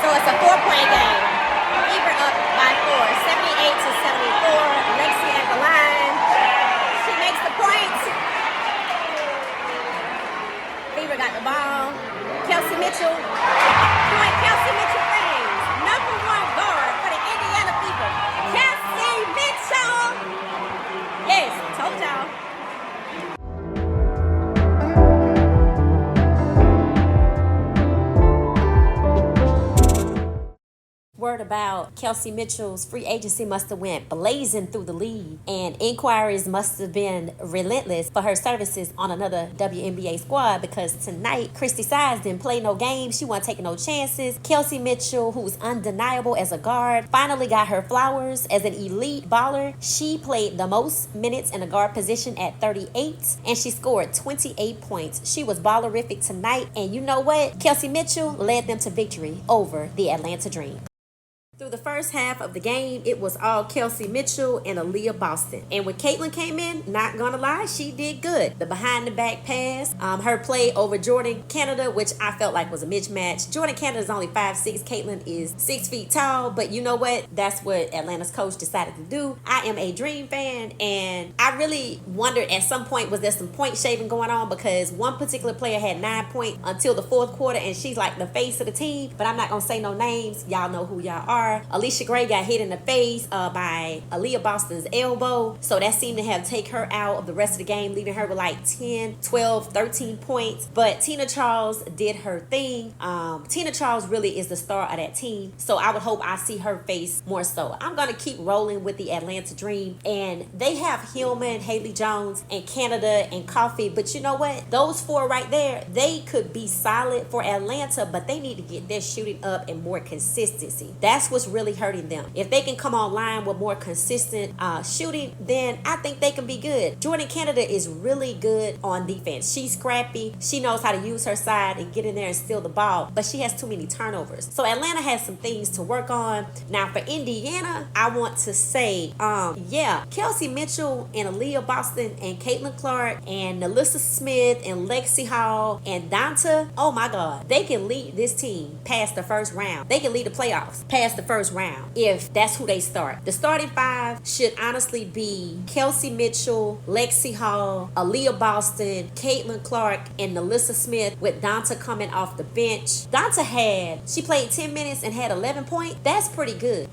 So it's a 4-point game. Fever up by 4, 78-74. Lexi at the line. She makes the points. Fever got the ball. Kelsey Mitchell. Point. Kelsey Mitchell reigns. Number 1 guard for the Indiana Fever. Kelsey Mitchell. Yes, told y'all. Word about Kelsey Mitchell's free agency must have went blazing through the league, and inquiries must have been relentless for her services on another WNBA squad, because tonight Christy Sides didn't play no games. She wasn't taking no chances. Kelsey Mitchell, who's undeniable as a guard, finally got her flowers as an elite baller. She played the most minutes in a guard position at 38, and she scored 28 points. She was ballerific tonight, and you know what? Kelsey Mitchell led them to victory over the Atlanta Dream. Through the first half of the game, it was all Kelsey Mitchell and Aaliyah Boston. And when Caitlin came in, not gonna lie, she did good. The behind-the-back pass, her play over Jordan Canada, which I felt like was a mismatch. Jordan Canada is only 5'6", Caitlin is 6 feet tall, but you know what? That's what Atlanta's coach decided to do. I am a Dream fan, and I really wondered at some point, was there some point shaving going on, because one particular player had 9 points until the fourth quarter, and she's like the face of the team, but I'm not gonna say no names. Y'all know who y'all are. Alicia Gray got hit in the face by Aaliyah Boston's elbow, so that seemed to have take her out of the rest of the game, leaving her with like 10, 12, 13 points. But Tina Charles did her thing. Tina Charles really is the star of that team, so I would hope I see her face more so. I'm gonna keep rolling with the Atlanta Dream, and they have Hillman, Haley Jones, and Canada and Coffee, but you know what? Those 4 right there, they could be solid for Atlanta, but they need to get their shooting up and more consistency. That's what's really hurting them. If they can come online with more consistent shooting, then I think they can be good. Jordan Canada is really good on defense. She's scrappy. She knows how to use her side and get in there and steal the ball, but she has too many turnovers. So Atlanta has some things to work on. Now for Indiana, I want to say, Kelsey Mitchell and Aaliyah Boston and Caitlin Clark and Nalissa Smith and Lexi Hall and Donta, oh my God, they can lead this team past the first round. They can lead the playoffs past the first round if that's who they start. The starting 5 should honestly be Kelsey Mitchell, Lexi Hall, Aaliyah Boston, Caitlin Clark, and Nalissa Smith, with Donta coming off the bench. She played 10 minutes and had 11 points. That's pretty good.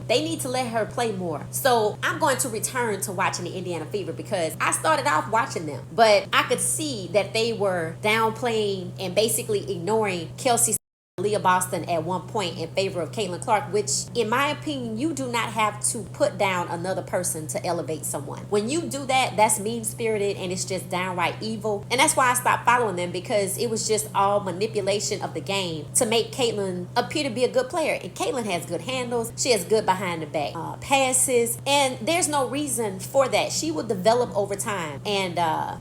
They need to let her play more. So I'm going to return to watching the Indiana Fever, because I started off watching them, but I could see that they were downplaying and basically ignoring Kelsey Leah Boston at one point in favor of Caitlin Clark, which in my opinion, you do not have to put down another person to elevate someone. When you do that, that's mean-spirited and it's just downright evil. And that's why I stopped following them, because it was just all manipulation of the game to make Caitlin appear to be a good player. And Caitlin has good handles. She has good behind the back passes, and there's no reason for that. She will develop over time, and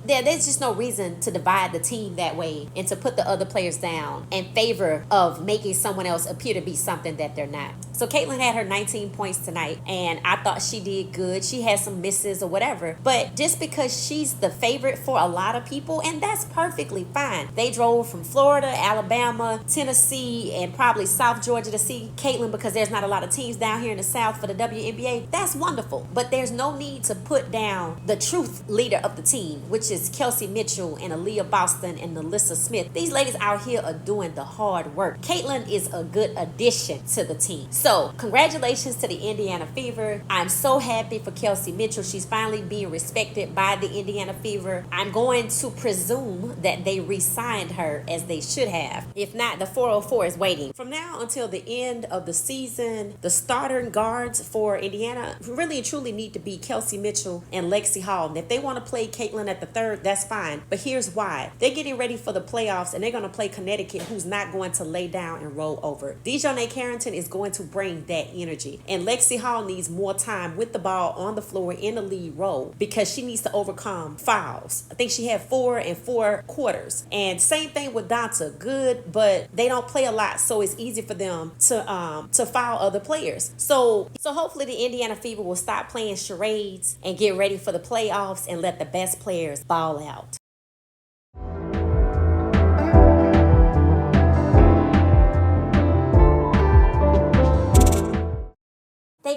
there's just no reason to divide the team that way and to put the other players down in favor of making someone else appear to be something that they're not. So Caitlin had her 19 points tonight, and I thought she did good. She had some misses or whatever, but just because she's the favorite for a lot of people, and that's perfectly fine. They drove from Florida, Alabama, Tennessee, and probably South Georgia to see Caitlin, because there's not a lot of teams down here in the South for the WNBA. That's wonderful, but there's no need to put down the truth leader of the team, which is Kelsey Mitchell and Aaliyah Boston and Nalissa Smith. These ladies out here are doing the hard work. Caitlin is a good addition to the team. So congratulations to the Indiana Fever. I'm so happy for Kelsey Mitchell. She's finally being respected by the Indiana Fever. I'm going to presume that they re-signed her, as they should have. If not, the 404 is waiting. From now until the end of the season, the starting guards for Indiana really and truly need to be Kelsey Mitchell and Lexi Hall. And if they want to play Caitlin at the 3rd, that's fine. But here's why. They're getting ready for the playoffs, and they're going to play Connecticut, who's not going to lay down and roll over. Dejonae Carrington is going to bring that energy, and Lexi Hall needs more time with the ball on the floor in the lead role, because she needs to overcome fouls. I think she had 4 and 4 quarters, and same thing with Donta. Good, but they don't play a lot, so it's easy for them to foul other players. So hopefully the Indiana Fever will stop playing charades and get ready for the playoffs and let the best players ball out.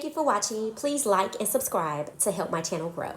Thank you for watching. Please like and subscribe to help my channel grow.